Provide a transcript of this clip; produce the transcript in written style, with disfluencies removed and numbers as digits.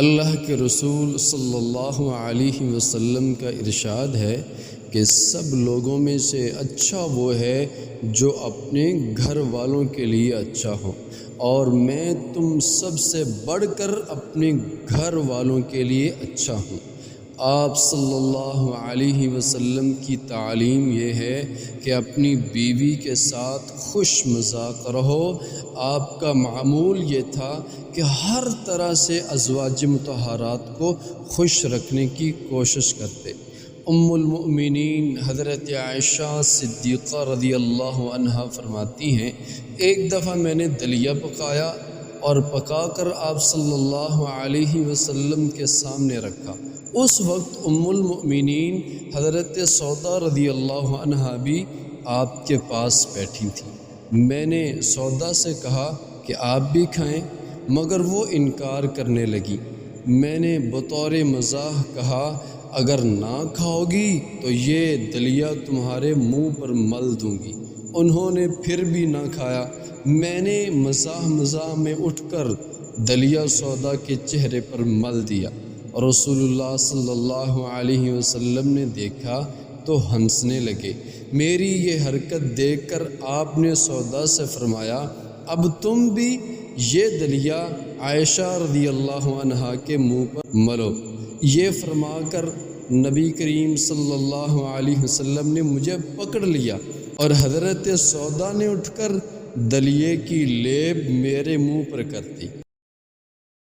اللہ کے رسول صلی اللہ علیہ وسلم کا ارشاد ہے کہ سب لوگوں میں سے اچھا وہ ہے جو اپنے گھر والوں کے لیے اچھا ہو، اور میں تم سب سے بڑھ کر اپنے گھر والوں کے لیے اچھا ہوں۔ آپ صلی اللہ علیہ وسلم کی تعلیم یہ ہے کہ اپنی بیوی کے ساتھ خوش مذاق رہو۔ آپ کا معمول یہ تھا کہ ہر طرح سے ازواج مطہرات کو خوش رکھنے کی کوشش کرتے۔ ام المؤمنین حضرت عائشہ صدیقہ رضی اللہ عنہا فرماتی ہیں، ایک دفعہ میں نے دلیا پکایا اور پکا کر آپ صلی اللہ علیہ وسلم کے سامنے رکھا۔ اس وقت ام المؤمنین حضرت سودا رضی اللہ عنہا بھی آپ کے پاس بیٹھی تھیں۔ میں نے سودا سے کہا کہ آپ بھی کھائیں، مگر وہ انکار کرنے لگی۔ میں نے بطور مزاح کہا، اگر نہ کھاؤ گی تو یہ دلیا تمہارے منہ پر مل دوں گی۔ انہوں نے پھر بھی نہ کھایا۔ میں نے مزاح میں اٹھ کر دلیا سودا کے چہرے پر مل دیا۔ رسول اللہ صلی اللہ علیہ وسلم نے دیکھا تو ہنسنے لگے۔ میری یہ حرکت دیکھ کر آپ نے سودا سے فرمایا، اب تم بھی یہ دلیا عائشہ رضی اللہ عنہا کے منہ پر ملو۔ یہ فرما کر نبی کریم صلی اللہ علیہ وسلم نے مجھے پکڑ لیا اور حضرت سودا نے اٹھ کر دلیے کی لیب میرے منہ پر کر دی۔